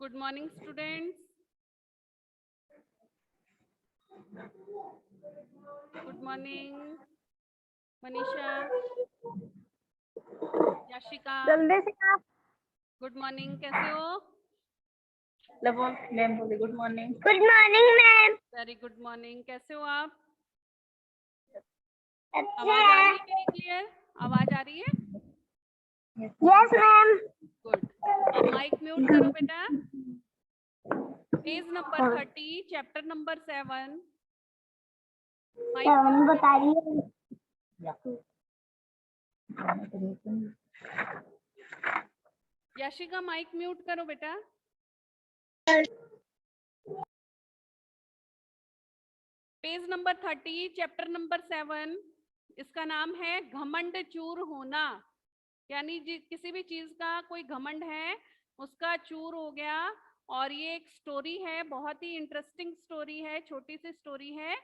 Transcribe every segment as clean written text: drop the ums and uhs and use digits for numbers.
Good morning, students. Good morning, Manisha, Yashika. जल्दी से आप Good morning. कैसे हो? मैम बोले good morning. Good morning ma'am. Very good morning. कैसे हो आप? अच्छा आवाज आ रही है मेरी क्लियर? आवाज आ रही है? Yes ma'am. Good. अब माइक म्यूट करो बेटा. Page number 30, chapter number 7. Seven बता रही है। यशिका माइक म्यूट करो बेटा. Page number 30, chapter number 7. इसका नाम है घमंड चूर होना. यानी किसी भी चीज का कोई घमंड है उसका चूर हो गया. और ये एक स्टोरी है, बहुत ही इंटरेस्टिंग स्टोरी है, छोटी सी स्टोरी है,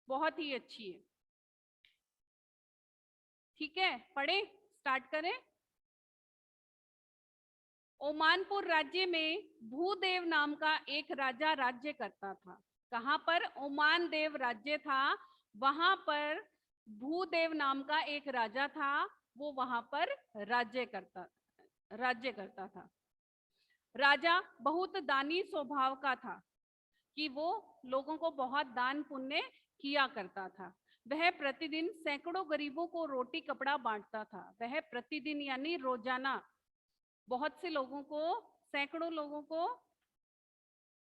बहुत ही अच्छी है. ठीक है, पढ़े स्टार्ट करें. ओमानपुर राज्य में भूदेव नाम का एक राजा राज्य करता था. कहाँ पर? ओमान देव राज्य था, वहां पर भूदेव नाम का एक राजा था. वो वहां पर राज्य करता था. राजा बहुत दानी स्वभाव का था कि वो लोगों को बहुत दान पुण्य किया करता था. वह प्रतिदिन सैकड़ों गरीबों को रोटी कपड़ा बांटता था. वह प्रतिदिन यानी रोजाना बहुत से लोगों को, सैकड़ों लोगों को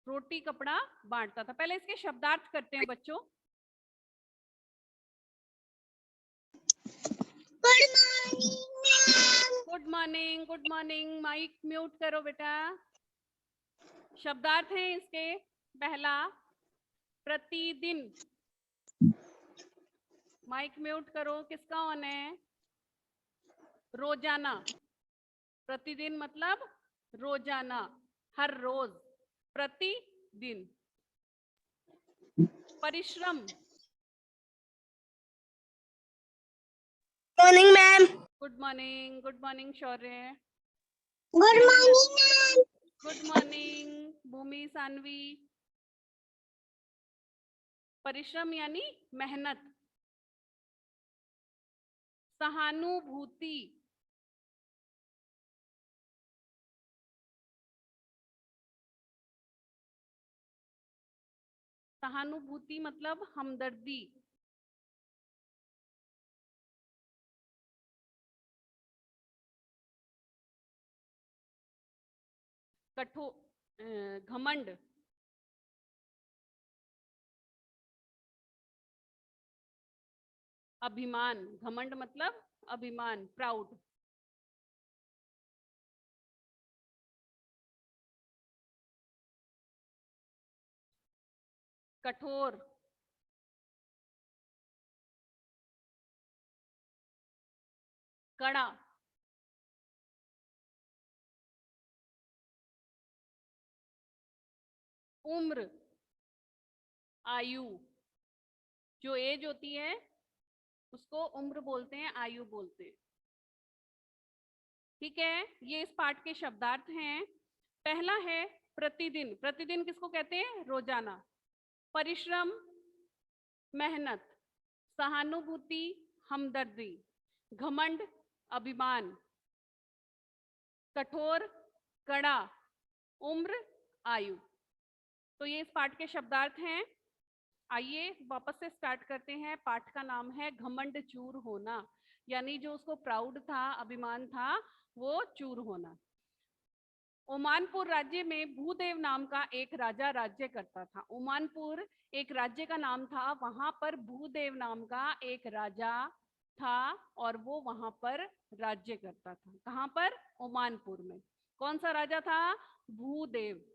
रोटी कपड़ा बांटता था. पहले इसके शब्दार्थ करते हैं बच्चों. Good morning. Good morning. Mic mute करो बेटा. शब्दार्थ है इसके. पहला, प्रतिदिन. माइक म्यूट करो. किसका ऑन है? रोजाना. प्रतिदिन मतलब रोजाना, हर रोज, प्रतिदिन. परिश्रम. Morning ma'am. Good morning. Good morning Shaurya. Good morning ma'am. Good morning Bhumi, Saanvi. परिश्रम यानी मेहनत. सहानुभूति. सहानुभूति मतलब हमदर्दी. घमंड. अभिमान. घमंड मतलब अभिमान, प्राउड. कठोर. कड़ा. उम्र, आयु. जो एज होती है उसको उम्र बोलते हैं, आयु बोलते हैं. ठीक है, ये इस पाठ के शब्दार्थ हैं. पहला है प्रतिदिन. प्रतिदिन किसको कहते हैं? रोजाना. परिश्रम, मेहनत. सहानुभूति, हमदर्दी. घमंड, अभिमान. कठोर, कड़ा. उम्र, आयु. तो ये इस पाठ के शब्दार्थ हैं. आइए वापस से स्टार्ट करते हैं. पाठ का नाम है घमंड चूर होना. यानी जो उसको प्राउड था, अभिमान था, वो चूर होना. ओमानपुर राज्य में भूदेव नाम का एक राजा राज्य करता था. ओमानपुर एक राज्य का नाम था, वहां पर भूदेव नाम का एक राजा था और वो वहां पर राज्य करता था. कहां पर? ओमानपुर में. कौन सा राजा था? भूदेव.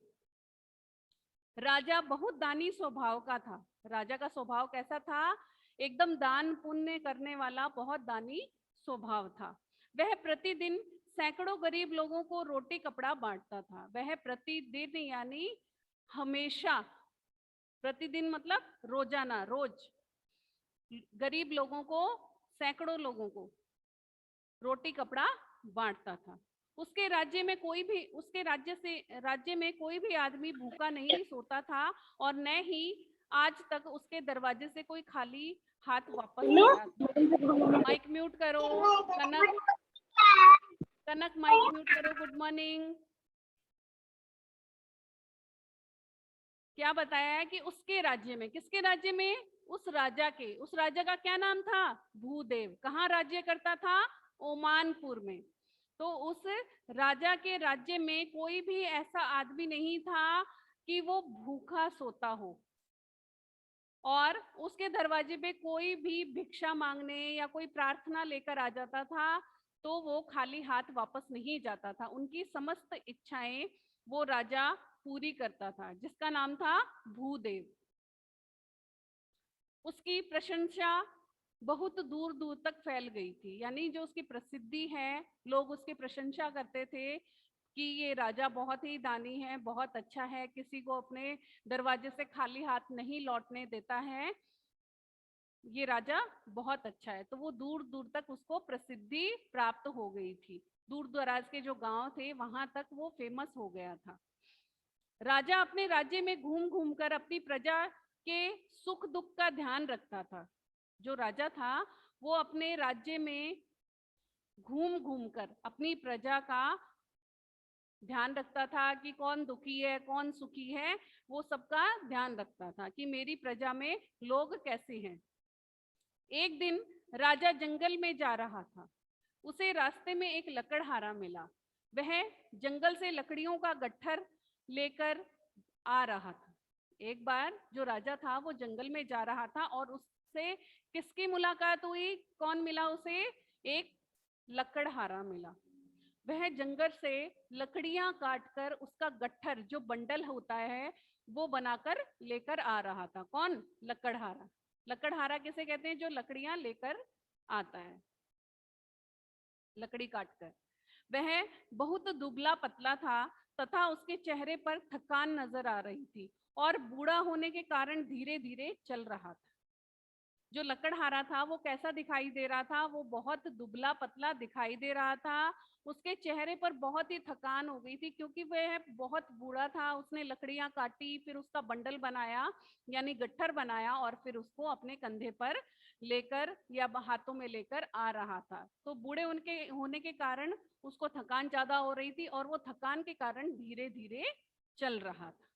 राजा बहुत दानी स्वभाव का था. राजा का स्वभाव कैसा था? एकदम दान पुण्य करने वाला, बहुत दानी स्वभाव था. वह प्रतिदिन सैकड़ों गरीब लोगों को रोटी कपड़ा बांटता था. वह प्रतिदिन यानी हमेशा. प्रतिदिन मतलब रोजाना, रोज. गरीब लोगों को, सैकड़ों लोगों को रोटी कपड़ा बांटता था. उसके राज्य में कोई भी आदमी भूखा नहीं सोता था और न ही आज तक उसके दरवाजे से कोई खाली हाथ वापस गया था। माइक म्यूट करो कनक, कनक माइक म्यूट करो। Good morning. क्या बताया है कि उसके राज्य में, किसके राज्य में? उस राजा का क्या नाम था? भूदेव। कहाँ राज्य करता था? ओमानपुर में। तो उस राजा के राज्य में कोई भी ऐसा आदमी नहीं था कि वो भूखा सोता हो, और उसके दरवाजे पे कोई भी भिक्षा मांगने या कोई प्रार्थना लेकर आ जाता था तो वो खाली हाथ वापस नहीं जाता था। उनकी समस्त इच्छाएं वो राजा पूरी करता था, जिसका नाम था भूदेव। उसकी प्रशंसा बहुत दूर दूर तक फैल गई थी, यानी जो उसकी प्रसिद्धि है, लोग उसकी प्रशंसा करते थे कि ये राजा बहुत ही दानी है, बहुत अच्छा है, किसी को अपने दरवाजे से खाली हाथ नहीं लौटने देता है, ये राजा बहुत अच्छा है। तो वो दूर दूर तक उसको प्रसिद्धि प्राप्त हो गई थी। दूर दराज के जो गांव थे वहां तक वो फेमस हो गया था। राजा अपने राज्य में घूम घूम कर अपनी प्रजा के सुख दुख का ध्यान रखता था। जो राजा था वो अपने राज्य में घूम घूम कर अपनी प्रजा का ध्यान रखता था कि कौन दुखी है कौन सुखी है, वो सबका ध्यान रखता था कि मेरी प्रजा में लोग कैसे हैं। एक दिन राजा जंगल में जा रहा था। उसे रास्ते में एक लकड़हारा मिला। वह जंगल से लकड़ियों का गट्ठर लेकर आ रहा था। एक बार जो राजा था वो जंगल में जा रहा था और उससे किसकी मुलाकात हुई? कौन मिला उसे? एक लकड़हारा मिला। वह जंगल से लकड़ियां काटकर उसका गट्ठर, जो बंडल होता है, वो बनाकर लेकर आ रहा था। कौन? लकड़हारा। लकड़हारा किसे कहते हैं? जो लकड़ियां लेकर आता है लकड़ी काटकर। वह बहुत दुबला पतला था तथा उसके चेहरे पर थकान नजर आ रही थी और बूढ़ा होने के कारण धीरे धीरे चल रहा था। जो लकड़हारा था वो कैसा दिखाई दे रहा था? वो बहुत दुबला पतला दिखाई दे रहा था। उसके चेहरे पर बहुत ही थकान हो गई थी क्योंकि वह बहुत बूढ़ा था। उसने लकड़ियां काटी, फिर उसका बंडल बनाया यानी गट्ठर बनाया और फिर उसको अपने कंधे पर लेकर या हाथों में लेकर आ रहा था। तो बूढ़े उनके होने के कारण उसको थकान ज्यादा हो रही थी और वो थकान के कारण धीरे धीरे चल रहा था।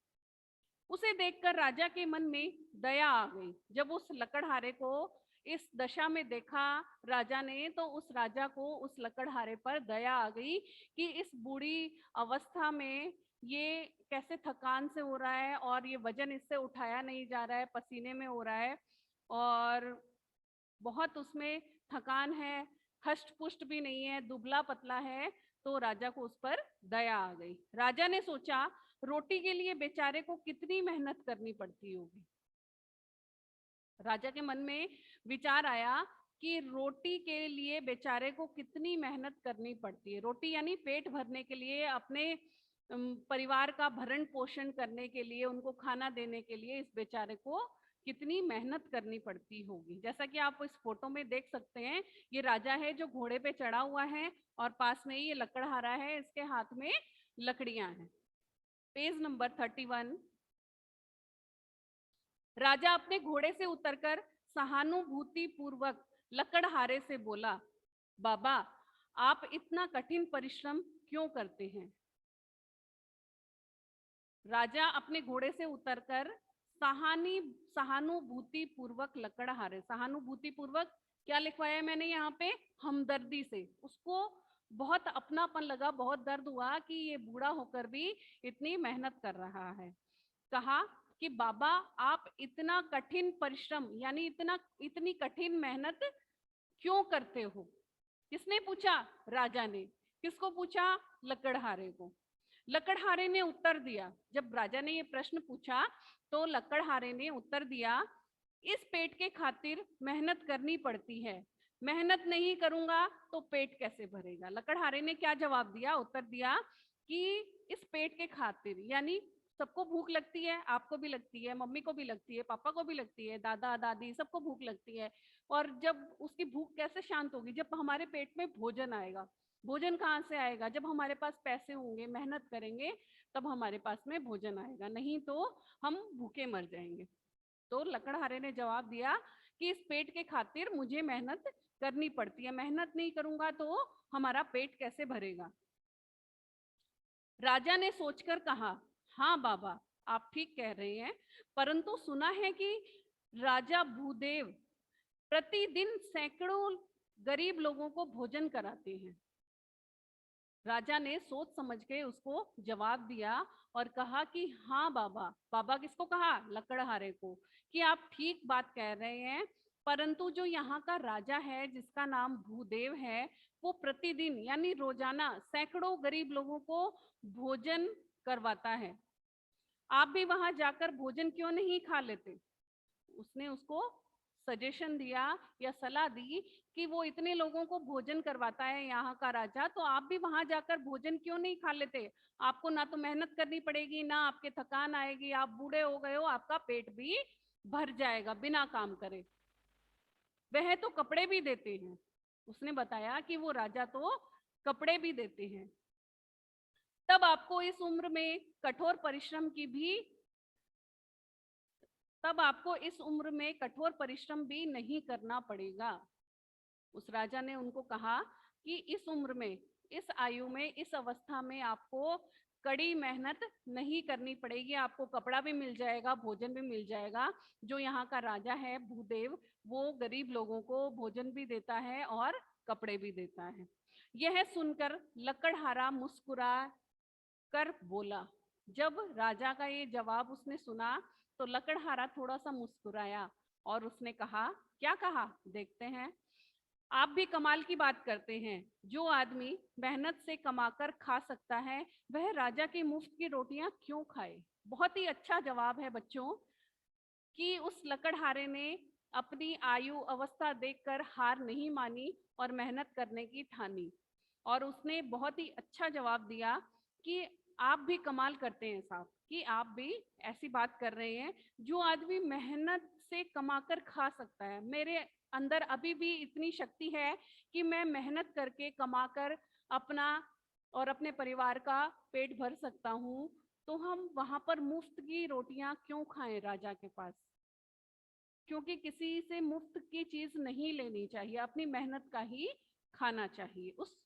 उसे देखकर राजा के मन में दया आ गई। जब उस लकड़हारे को इस दशा में देखा राजा ने, तो उस राजा को उस लकड़हारे पर दया आ गई कि इस बूढ़ी अवस्था में ये कैसे थकान से हो रहा है और ये वजन इससे उठाया नहीं जा रहा है, पसीने में हो रहा है और बहुत उसमें थकान है, हष्ट पुष्ट भी नहीं है, दुबला पतला है। तो राजा को उस पर दया आ गई। राजा ने सोचा रोटी के लिए बेचारे को कितनी मेहनत करनी पड़ती होगी। राजा के मन में विचार आया कि रोटी के लिए बेचारे को कितनी मेहनत करनी पड़ती है। रोटी यानी पेट भरने के लिए, अपने परिवार का भरण पोषण करने के लिए, उनको खाना देने के लिए इस बेचारे को कितनी मेहनत करनी पड़ती होगी। जैसा कि आप इस फोटो में देख सकते हैं, ये राजा है जो घोड़े पे चढ़ा हुआ है और पास में ही ये लकड़हारा है, इसके हाथ में लकड़ियां हैं। Page number 31। राजा अपने घोड़े से उतरकर सहानुभूति पूर्वक लकड़हारे से बोला, बाबा आप इतना कठिन परिश्रम क्यों करते हैं? राजा अपने घोड़े से उतरकर सहानुभूति पूर्वक लकड़हारे, सहानुभूति पूर्वक क्या लिखवाया मैंने यहाँ पे? हमदर्दी से। उसको बहुत अपनापन लगा, बहुत दर्द हुआ कि ये बूढ़ा होकर भी इतनी मेहनत कर रहा है। कहा कि बाबा आप इतना कठिन परिश्रम यानी इतनी कठिन मेहनत क्यों करते हो? किसने पूछा? राजा ने। किसको पूछा? लकड़हारे को। लकड़हारे ने उत्तर दिया। जब राजा ने ये प्रश्न पूछा तो लकड़हारे ने उत्तर दिया, इस पेट के खातिर मेहनत करनी पड़ती है, मेहनत नहीं करूंगा तो पेट कैसे भरेगा? लकड़हारे ने क्या जवाब दिया? उत्तर दिया कि इस पेट के खातिर, यानी सबको भूख लगती है, आपको भी लगती है, मम्मी को भी लगती है, पापा को भी लगती है, दादा दादी सबको भूख लगती है। और जब उसकी भूख कैसे शांत होगी? जब हमारे पेट में भोजन आएगा। भोजन कहाँ से आएगा? जब हमारे पास पैसे होंगे, मेहनत करेंगे, तब हमारे पास में भोजन आएगा, नहीं तो हम भूखे मर जाएंगे। तो लकड़हारे ने जवाब दिया कि इस पेट के खातिर मुझे मेहनत करनी पड़ती है, मेहनत नहीं करूंगा तो हमारा पेट कैसे भरेगा। राजा ने सोचकर कहा, हाँ बाबा, आप ठीक कह रहे हैं, परंतु सुना है कि राजा भूदेव प्रतिदिन सैकड़ों गरीब लोगों को भोजन कराते हैं। राजा ने सोच समझ के उसको जवाब दिया और कहा कि हाँ बाबा। बाबा किसको कहा? लकड़हारे को, कि आप ठीक बात कह रहे हैं, परंतु जो यहाँ का राजा है जिसका नाम भूदेव है, वो प्रतिदिन यानी रोजाना सैकड़ों गरीब लोगों को भोजन करवाता है। आप भी वहां जाकर भोजन क्यों नहीं खा लेते? उसने उसको सजेशन दिया या सलाह दी कि वो इतने लोगों को भोजन करवाता है यहाँ का राजा, तो आप भी वहां जाकर भोजन क्यों नहीं खा लेते? आपको ना तो मेहनत करनी पड़ेगी, ना आपके थकान आएगी, आप बूढ़े हो गए हो, आपका पेट भी भर जाएगा बिना काम करे। वह तो कपड़े भी देते हैं। उसने बताया कि वो राजा तो कपड़े भी देते हैं। तब आपको इस उम्र में कठोर परिश्रम की भी तब आपको इस उम्र में कठोर परिश्रम भी नहीं करना पड़ेगा। उस राजा ने उनको कहा कि इस उम्र में, इस आयु में, इस अवस्था में आपको कड़ी मेहनत नहीं करनी पड़ेगी, आपको कपड़ा भी मिल जाएगा, भोजन भी मिल जाएगा। जो यहाँ का राजा है भूदेव, वो गरीब लोगों को भोजन भी देता है और कपड़े भी देता है। यह सुनकर लकड़हारा मुस्कुरा कर बोला। जब राजा का ये जवाब उसने सुना तो लकड़हारा थोड़ा सा मुस्कुराया और उसने कहा, क्या कहा देखते हैं। आप भी कमाल की बात करते हैं। जो आदमी मेहनत से कमाकर खा सकता है, वह राजा की मुफ्त की रोटियां क्यों खाए? बहुत ही अच्छा जवाब है बच्चों, कि उस लकड़हारे ने अपनी आयु अवस्था देखकर हार नहीं मानी और मेहनत करने की ठानी। और उसने बहुत ही अच्छा जवाब दिया कि आप भी कमाल करते हैं साहब, कि आप भी ऐसी बात कर रहे हैं। जो आदमी मेहनत से कमाकर खा सकता है, मेरे अंदर अभी भी इतनी शक्ति है कि मैं मेहनत करके कमाकर अपना और अपने परिवार का पेट भर सकता हूँ, तो हम वहां पर मुफ्त की रोटियां क्यों खाएं राजा के पास? क्योंकि किसी से मुफ्त की चीज नहीं लेनी चाहिए, अपनी मेहनत का ही खाना चाहिए। उस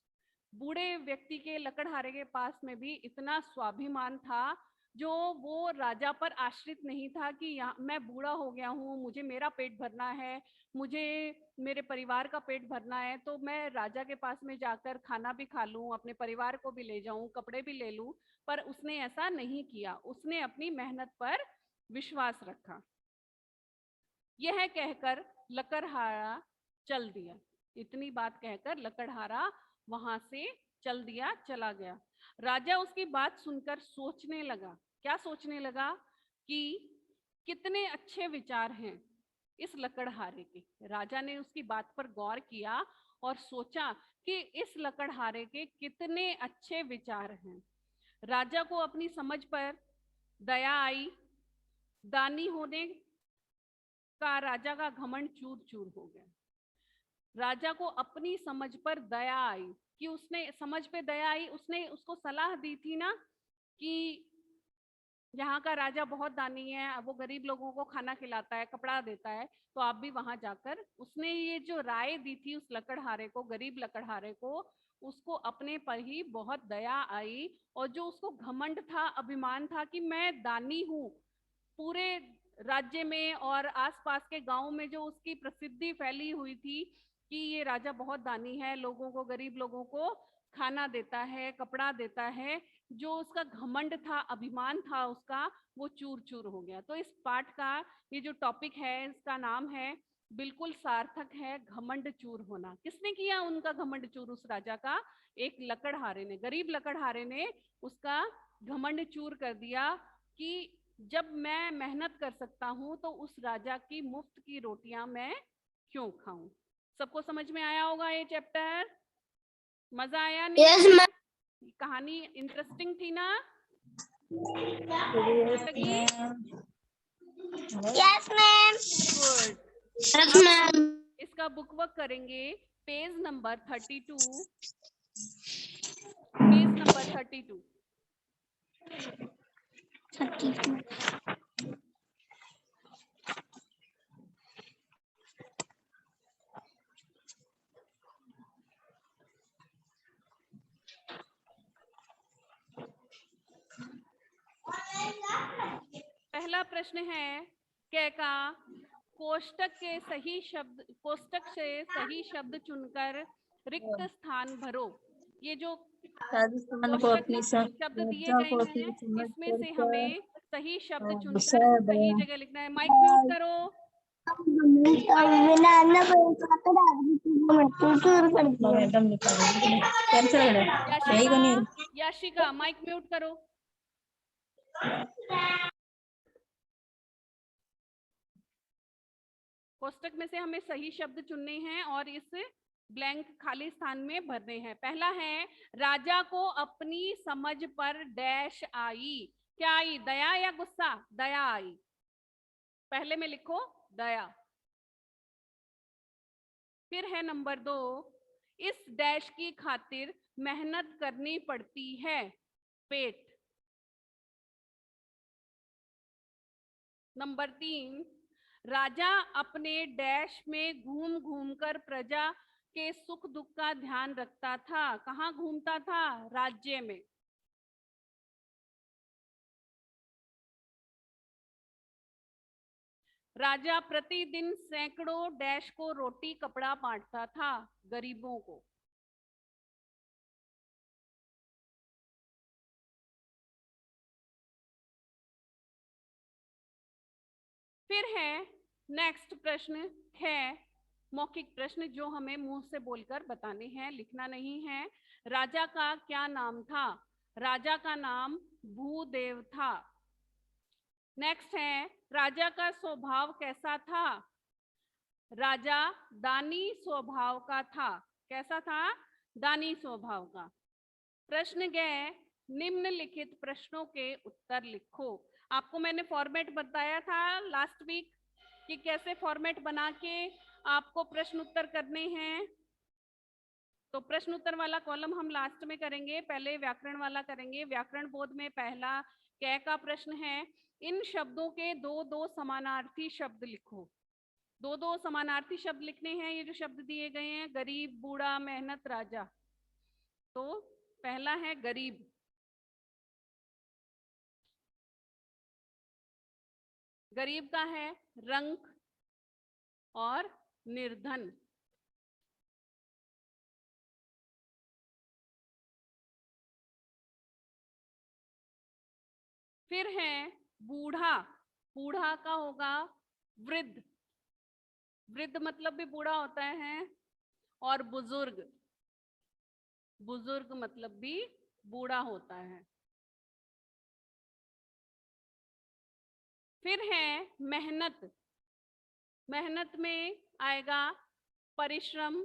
बूढ़े व्यक्ति के, लकड़हारे के पास में भी इतना स्वाभिमान था, जो वो राजा पर आश्रित नहीं था कि यहाँ मैं बूढ़ा हो गया हूँ, मुझे मेरा पेट भरना है, मुझे मेरे परिवार का पेट भरना है, तो मैं राजा के पास में जाकर खाना भी खा लूं, अपने परिवार को भी ले जाऊं, कपड़े भी ले लूं। पर उसने ऐसा नहीं किया, उसने अपनी मेहनत पर विश्वास रखा। यह कहकर लकड़हारा चल दिया। इतनी बात कहकर लकड़हारा वहां से चल दिया, चला गया। राजा उसकी बात सुनकर सोचने लगा। क्या सोचने लगा? कि कितने अच्छे विचार हैं इस लकड़हारे के। राजा ने उसकी बात पर गौर किया और सोचा कि इस लकड़हारे के कितने अच्छे विचार हैं। राजा को अपनी समझ पर दया आई। दानी होने का राजा का घमंड चूर चूर हो गया। राजा को अपनी समझ पर दया आई, कि उसने समझ पे दया आई, उसने उसको सलाह दी थी ना कि यहाँ का राजा बहुत दानी है, वो गरीब लोगों को खाना खिलाता है, कपड़ा देता है, तो आप भी वहां जाकर, उसने ये जो राय दी थी उस लकड़हारे को, गरीब लकड़हारे को, उसको अपने पर ही बहुत दया आई। और जो उसको घमंड था, अभिमान था कि मैं दानी हूँ, पूरे राज्य में और आसपास के गांव में जो उसकी प्रसिद्धि फैली हुई थी कि ये राजा बहुत दानी है, लोगों को, गरीब लोगों को खाना देता है, कपड़ा देता है, जो उसका घमंड था, अभिमान था उसका, वो चूर चूर हो गया। तो इस पाठ का ये जो टॉपिक है, इसका नाम है, बिल्कुल सार्थक है, घमंड चूर होना। किसने किया उनका घमंड चूर? उस राजा का एक लकड़हारे ने, गरीब लकड़हारे ने उसका घमंड चूर कर दिया कि जब मैं मेहनत कर सकता हूं तो उस राजा की मुफ्त की रोटियां मैं क्यों खाऊं। सबको समझ में आया होगा ये चैप्टर? मजा आया नहीं? Yes, आया? ma'am. कहानी इंटरेस्टिंग थी ना? Yes, लगी? Yes, ma'am. गुड। Yes, अब ma'am. इसका बुक वर्क करेंगे, पेज नंबर 32 पेज नंबर 32। 32। पहला प्रश्न है क का कोष्टक से सही शब्द चुनकर रिक्त स्थान भरो। ये जो राजस्थान को कोष्टक अपनी में शब्द दिए मुद्रा गए को अपनी हैं समझ इसमें से कर हमें सही शब्द चुनकर विषय सही बना। जगह लिखना है। माइक म्यूट करो। मैडम निकालेंगे कैंसिल कर सही को नहीं। याशिका माइक म्यूट करो। कोष्टक में से हमें सही शब्द चुनने हैं और इस ब्लैंक खाली स्थान में भरने हैं। पहला है राजा को अपनी समझ पर डैश आई। क्या आई? दया या गुस्सा? दया आई। पहले में लिखो दया। फिर है नंबर 2, इस डैश की खातिर मेहनत करनी पड़ती है। पेट। नंबर 3, राजा अपने डैश में घूम घूम कर प्रजा के सुख दुख का ध्यान रखता था। कहाँ घूमता था? राज्य में। राजा प्रतिदिन सैकड़ों डैश को रोटी कपड़ा बांटता था गरीबों को। फिर है नेक्स्ट प्रश्न है मौखिक प्रश्न जो हमें मुंह से बोलकर बताने हैं, लिखना नहीं है। राजा का क्या नाम था? राजा का नाम भूदेव था। नेक्स्ट है राजा का स्वभाव कैसा था? राजा दानी स्वभाव का था। कैसा था? दानी स्वभाव का। प्रश्न गए निम्नलिखित प्रश्नों के उत्तर लिखो। आपको मैंने फॉर्मेट बताया था लास्ट वीक कि कैसे फॉर्मेट बना के आपको प्रश्न उत्तर करने हैं। तो प्रश्न उत्तर वाला कॉलम हम लास्ट में करेंगे, पहले व्याकरण वाला करेंगे। व्याकरण बोध में पहला क का प्रश्न है, इन शब्दों के दो दो समानार्थी शब्द लिखो। दो दो समानार्थी शब्द लिखने हैं। ये जो शब्द दिए गए हैं गरीब, बूढ़ा, मेहनत, राजा। तो पहला है गरीब। गरीब का है रंक और निर्धन। फिर है बूढ़ा। बूढ़ा का होगा वृद्ध। वृद्ध मतलब भी बूढ़ा होता है। और बुजुर्ग, बुजुर्ग मतलब भी बूढ़ा होता है। फिर है मेहनत। मेहनत में आएगा परिश्रम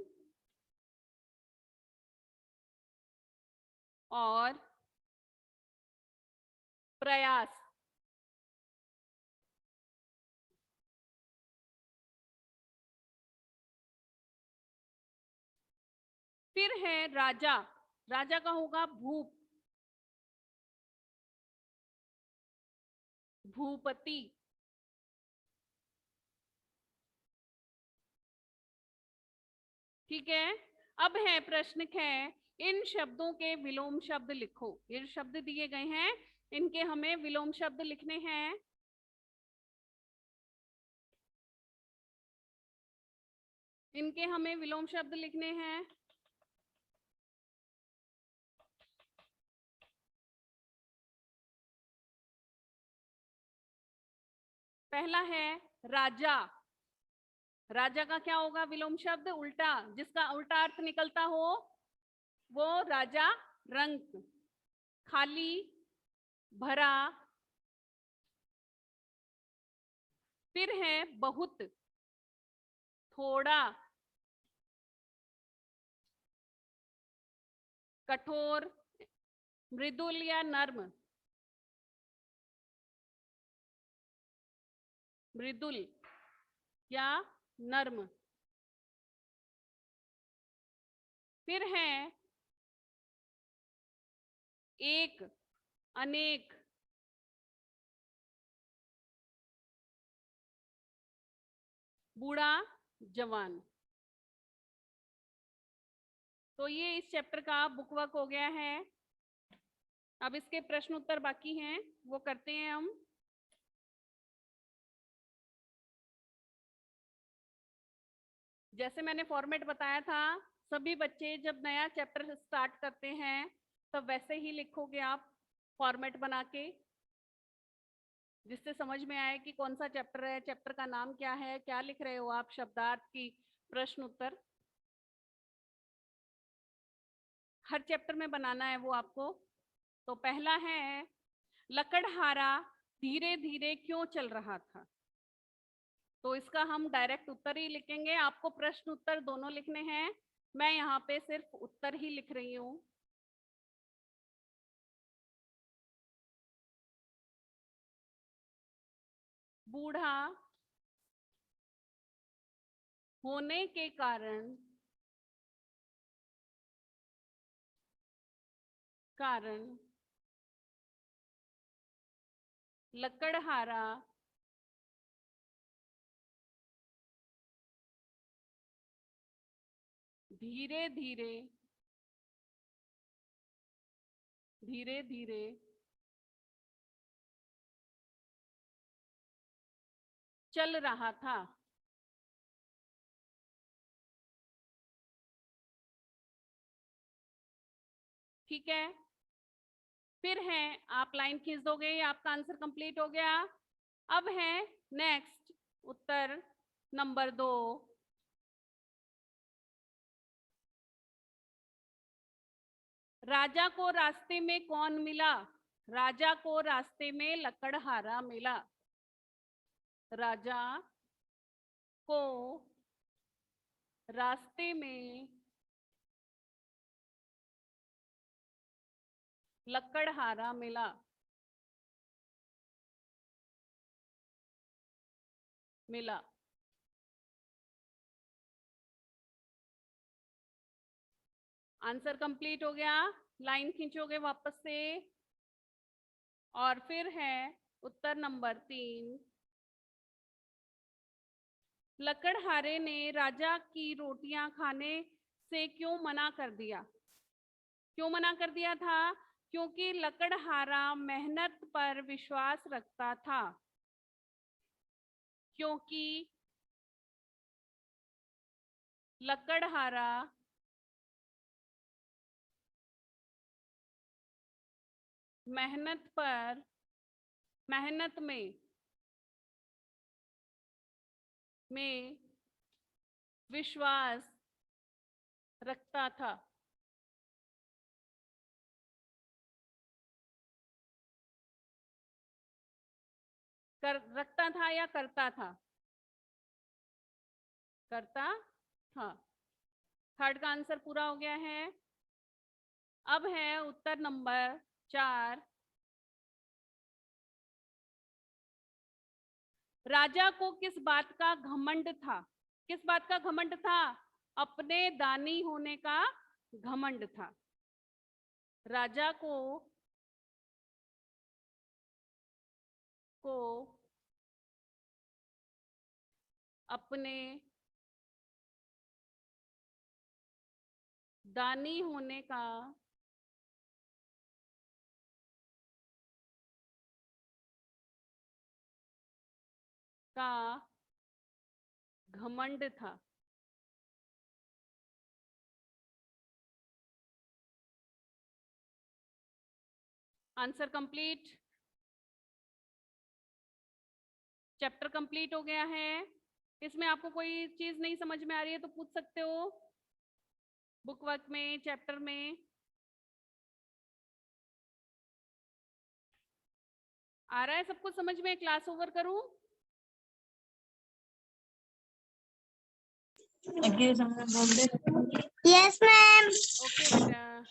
और प्रयास। फिर है राजा। राजा का होगा भूप, भूपति। ठीक है। अब है प्रश्न है इन शब्दों के विलोम शब्द लिखो। ये जो शब्द दिए गए हैं इनके हमें विलोम शब्द लिखने हैं। इनके हमें विलोम शब्द लिखने हैं। पहला है राजा। राजा का क्या होगा विलोम शब्द? उल्टा, जिसका उल्टा अर्थ निकलता हो वो राजा। रंक, खाली, भरा। फिर है बहुत, थोड़ा, कठोर, मृदुल या नर्म। मृदुल या नर्म। फिर है एक, अनेक, बूढ़ा, जवान। तो ये इस चैप्टर का बुक वर्क हो गया है। अब इसके प्रश्न उत्तर बाकी हैं, वो करते हैं हम। जैसे मैंने फॉर्मेट बताया था, सभी बच्चे जब नया चैप्टर स्टार्ट करते हैं तब वैसे ही लिखोगे आप, फॉर्मेट बना के, जिससे समझ में आए कि कौन सा चैप्टर है, चैप्टर का नाम क्या है, क्या लिख रहे हो आप, शब्दार्थ की प्रश्न उत्तर हर चैप्टर में बनाना है वो आपको। तो पहला है, लकड़हारा धीरे धीरे क्यों चल रहा था। तो इसका हम डायरेक्ट उत्तर ही लिखेंगे, आपको प्रश्न उत्तर दोनों लिखने हैं। मैं यहाँ पे सिर्फ उत्तर ही लिख रही हूँ। बूढ़ा होने के कारण लकड़हारा धीरे धीरे चल रहा था। ठीक है, फिर है, आप लाइन खींच दोगे, आपका आंसर कंप्लीट हो गया। अब है नेक्स्ट उत्तर नंबर 2। राजा को रास्ते में कौन मिला। राजा को रास्ते में लकड़हारा मिला। राजा को रास्ते में लकड़हारा मिला। आंसर कंप्लीट हो गया। लाइन खींचोगे वापस से, और फिर है उत्तर नंबर 3। लकड़हारे ने राजा की रोटियां खाने से क्यों मना कर दिया। क्यों मना कर दिया था? क्योंकि लकड़हारा मेहनत पर विश्वास रखता था। क्योंकि लकड़हारा मेहनत में विश्वास रखता था। रखता था या करता था? करता था। थर्ड का आंसर पूरा हो गया है। अब है उत्तर नंबर 4। राजा को किस बात का घमंड था? किस बात का घमंड था? अपने दानी होने का घमंड था। राजा को अपने दानी होने का घमंड था। Answer complete. चैप्टर कंप्लीट हो गया है। इसमें आपको कोई चीज नहीं समझ में आ रही है तो पूछ सकते हो, बुक वर्क में, चैप्टर में। आ रहा है सब कुछ समझ में? क्लास ओवर करूं? Yes ma'am. ओके बेटा।